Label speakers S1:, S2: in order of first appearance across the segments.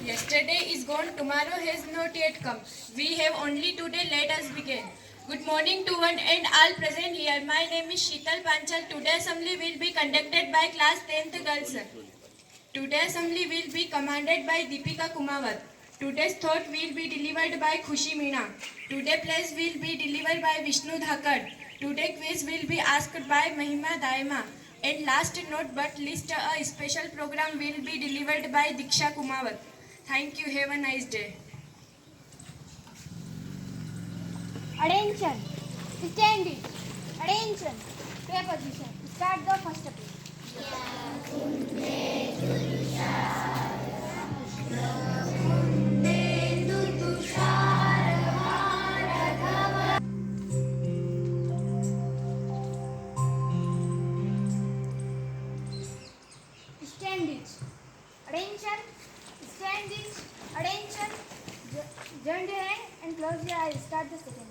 S1: Yesterday is gone, tomorrow has not yet come. We have only today, let us begin. Good morning to one and all present here. My name is Sheetal Panchal. Today assembly will be conducted by class 10th girls. Today assembly will be commanded by Deepika Kumawat. Today's thought will be delivered by Khushi Meena. Today place will be delivered by Vishnu Thakur. Today quiz will be asked by Mahima Daima. And last not but least, a special program will be delivered by Diksha Kumawat. Thank you. Have a nice day.
S2: Attention. Standing. Attention. Pay position. Start the first page. Standing. Attention. Standing. Attention. Join your hand and close your eyes. Start the second page.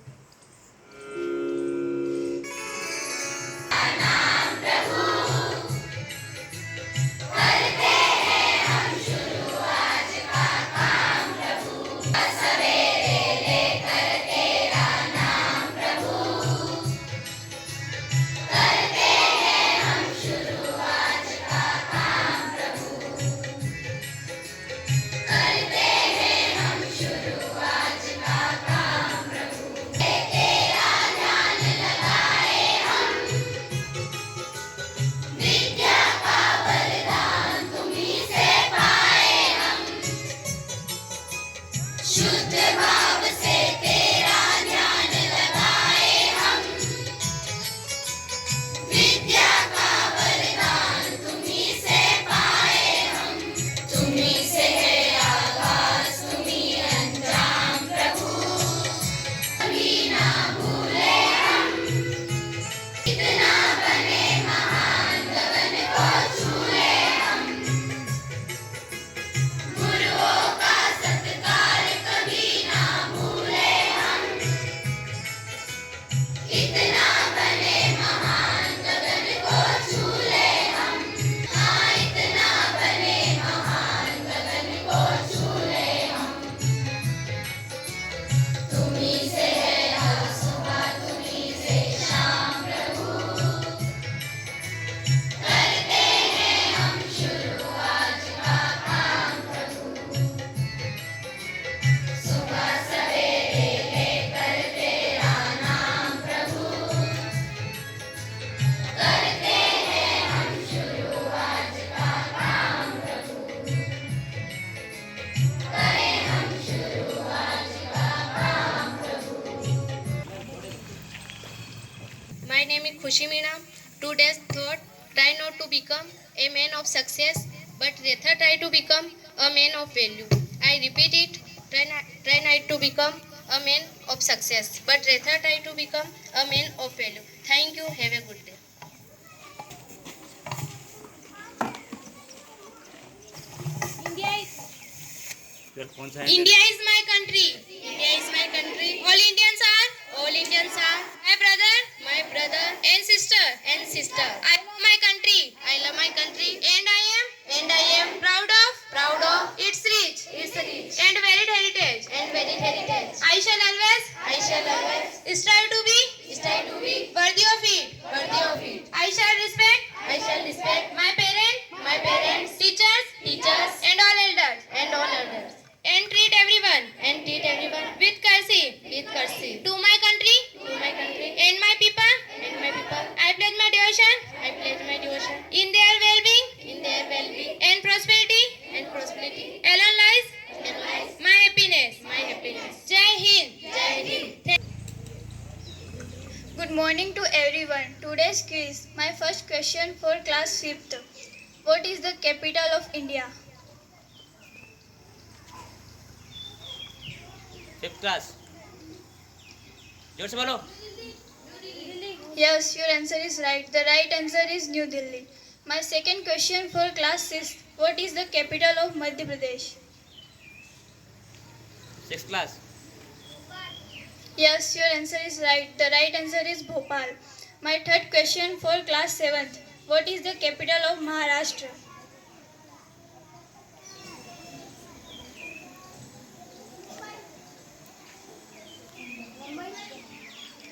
S3: My name is Khushi Meena. Today's thought: try not to become a man of success, but rather try to become a man of value. I repeat it: try not to become a man of success, but rather try to become a man of value. Thank you. Have a good day. India is my country. India is my country. All Indians are. All Indians are. My brother. My brother. And sister. And sister. I love my country. I love my country. And I am. And I am proud of. Proud of. Its rich. Its rich. And varied heritage. And varied heritage. I shall always. I shall always. Strive to be. Strive to be. Worthy of it. Worthy of it. I shall respect. I shall respect. My parents. My parents. Teachers. Teachers. And all elders. And all elders. And treat everyone with courtesy to my country and my people I pledge my devotion in their well-being and prosperity alone lies my happiness. Jai Hind.
S2: Good morning to everyone. Today's quiz. My first question for class 5th. What is the capital of India?
S4: 5th class. जोर से बोलो.
S2: Yes, your answer is right. The right answer is New Delhi. My second question for class 6th. What is the capital of Madhya Pradesh?
S4: 6th class.
S2: Yes, your answer is right. The right answer is Bhopal. My third question for class 7th. What is the capital of Maharashtra?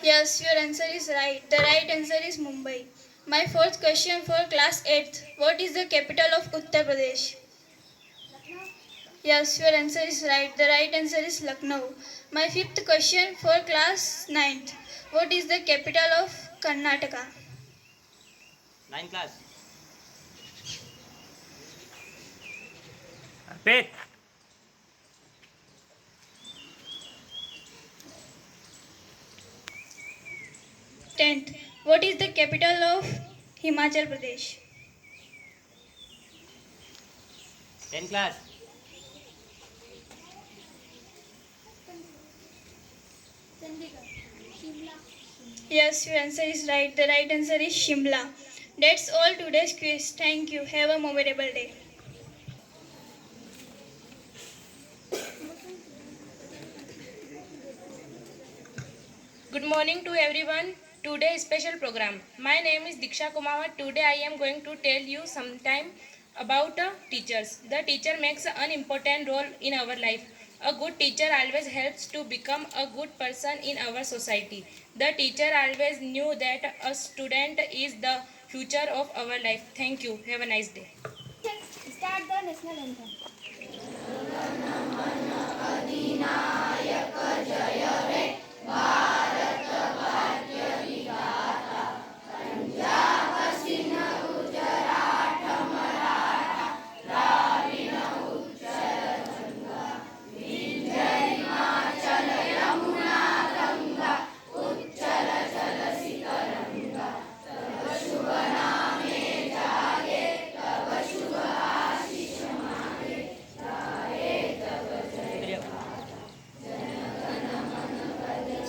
S2: Yes, your answer is right. The right answer is Mumbai. My fourth question for class 8th. What is the capital of Uttar Pradesh? Yes, your answer is right. The right answer is Lucknow. My fifth question for class 9th. What is the capital of Karnataka?
S4: 9th class. Arpit.
S2: 10th. What is the capital of Himachal Pradesh?
S4: 10th class.
S2: Yes, your answer is right. The right answer is Shimla. That's all today's quiz. Thank you. Have a memorable day.
S1: Good morning to everyone. Today special program. My name is Diksha Kumar. Today I am going to tell you sometime about teachers. The teacher makes an important role in our life. A good teacher always helps to become a good person in our society. The teacher always knew that a student is the future of our life. Thank you. Have a nice day.
S2: Start the national anthem.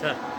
S4: Sir.